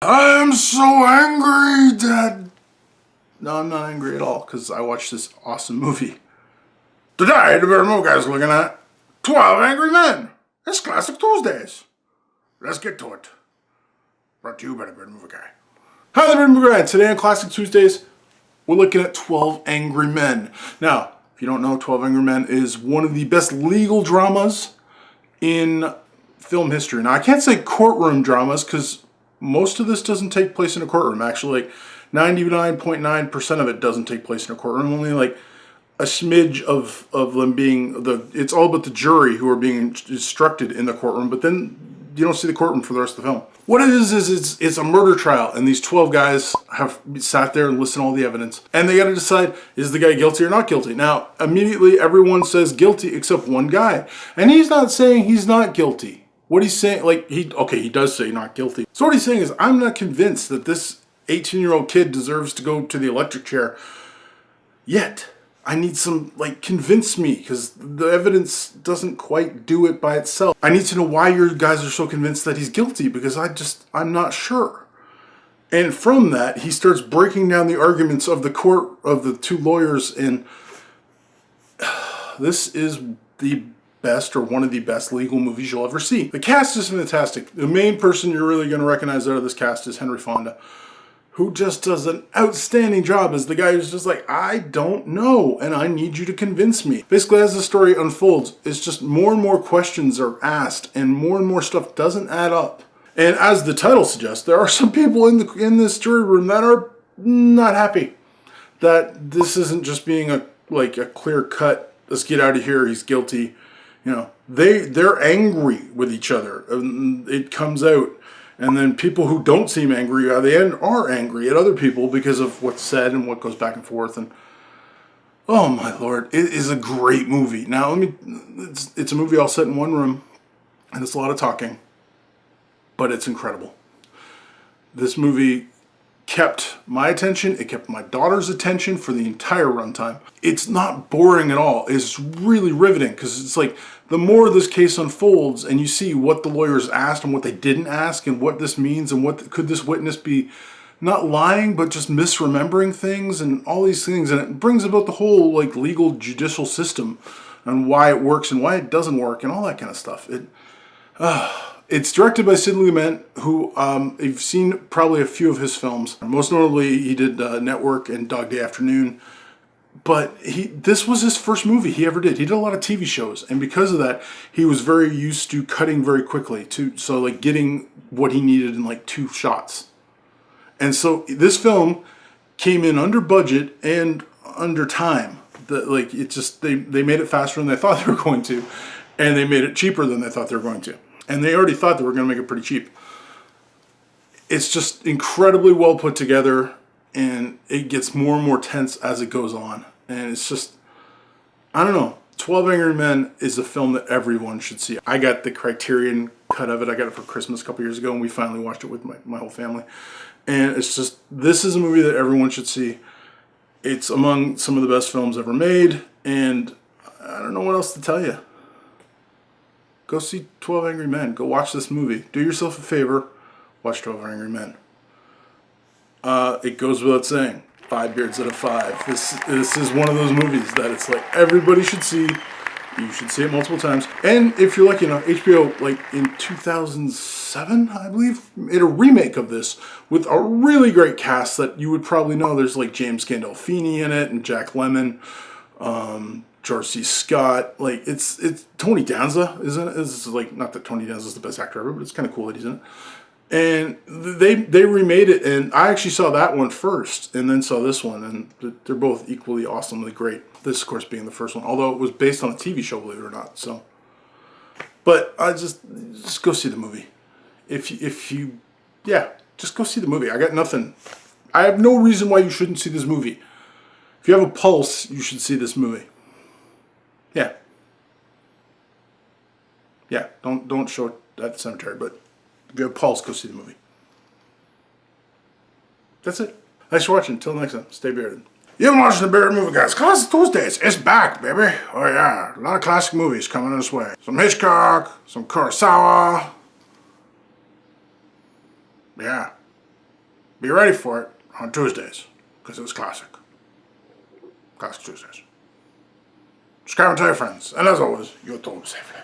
I'm so angry, Dad. No, I'm not angry at all because I watched this awesome movie. Today, the Bear Movie Guys looking at 12 Angry Men. It's Classic Tuesdays. Let's get to it. Brought to you by the Bear Movie Guy. Hi, the Bear Movie Guy. Today on Classic Tuesdays, we're looking at 12 Angry Men. Now, if you don't know, 12 Angry Men is one of the best legal dramas in film history. Now, I can't say courtroom dramas because most of this doesn't take place in a courtroom. Actually, like 99.9% of it doesn't take place in a courtroom. Only like a smidge of them being it's all about the jury who are being instructed in the courtroom, but then you don't see the courtroom for the rest of the film. What it is it's a murder trial, and these 12 guys have sat there and listened to all the evidence, and they got to decide, is the guy guilty or not guilty? Now, immediately everyone says guilty except one guy, and he's not saying he's not guilty. What he's saying, like, he does say not guilty. So what he's saying is, I'm not convinced that this 18-year-old kid deserves to go to the electric chair yet. I need some, like, convince me, because the evidence doesn't quite do it by itself. I need to know why you guys are so convinced that he's guilty, because I'm not sure. And from that, he starts breaking down the arguments of the court, of the two lawyers, and this is the best, or one of the best legal movies you'll ever see. The cast is fantastic. The main person you're really going to recognize out of this cast is Henry Fonda, who just does an outstanding job as the guy who's just like, I don't know, and I need you to convince me. Basically, as the story unfolds, it's just more and more questions are asked, and more stuff doesn't add up. And as the title suggests, there are some people in this jury room that are not happy that this isn't just being a clear cut, let's get out of here, he's guilty. You know, they're angry with each other, and it comes out. And then people who don't seem angry at the end are angry at other people because of what's said and what goes back and forth. And oh my Lord, it is a great movie. Now, it's a movie all set in one room, and it's a lot of talking, but it's incredible. This movie kept my attention, it kept my daughter's attention for the entire runtime. It's not boring at all. It's really riveting, because it's like, the more this case unfolds and you see what the lawyers asked and what they didn't ask and what this means and what could this witness be not lying but just misremembering things and all these things, and it brings about the whole like legal judicial system and why it works and why it doesn't work and all that kind of stuff. It's directed by Sidney Lumet, who you've seen probably a few of his films. Most notably, he did Network and Dog Day Afternoon. But this was his first movie he ever did. He did a lot of TV shows, and because of that, he was very used to cutting very quickly, so like getting what he needed in like 2 shots. And so this film came in under budget and under time. They made it faster than they thought they were going to, and they made it cheaper than they thought they were going to. And they already thought they were going to make it pretty cheap. It's just incredibly well put together, and it gets more and more tense as it goes on. And it's just, I don't know, 12 Angry Men is a film that everyone should see. I got the Criterion cut of it. I got it for Christmas a couple years ago, and we finally watched it with my whole family. And it's just, this is a movie that everyone should see. It's among some of the best films ever made, and I don't know what else to tell you. Go see 12 Angry Men. Go watch this movie. Do yourself a favor. Watch 12 Angry Men. It goes without saying, 5 beards out of 5. This is one of those movies that it's like everybody should see. You should see it multiple times. And if you're lucky enough, HBO, like in 2007, I believe, made a remake of this with a really great cast that you would probably know. There's like James Gandolfini in it and Jack Lemmon, George C. Scott. Like it's Tony Danza, isn't it? It's like, not that Tony Danza is the best actor ever, but it's kind of cool that he's in it. And they remade it, and I actually saw that one first and then saw this one, and they're both equally awesomely great. This, of course, being the first one, although it was based on a TV show, believe it or not. So, but I just go see the movie. If you just go see the movie. I got nothing. I have no reason why you shouldn't see this movie. If you have a pulse, you should see this movie. Yeah. Don't show it at the cemetery, but if you have a pulse, go see the movie. That's it. Thanks for watching. Until next time, stay bearded. You've been watching the Bearded Movie Guys. Classic Tuesdays. It's back, baby. Oh yeah, a lot of classic movies coming this way. Some Hitchcock, some Kurosawa. Yeah. Be ready for it on Tuesdays, because it was classic. Classic Tuesdays. Subscribe and tell your friends. And as always, you're told safely.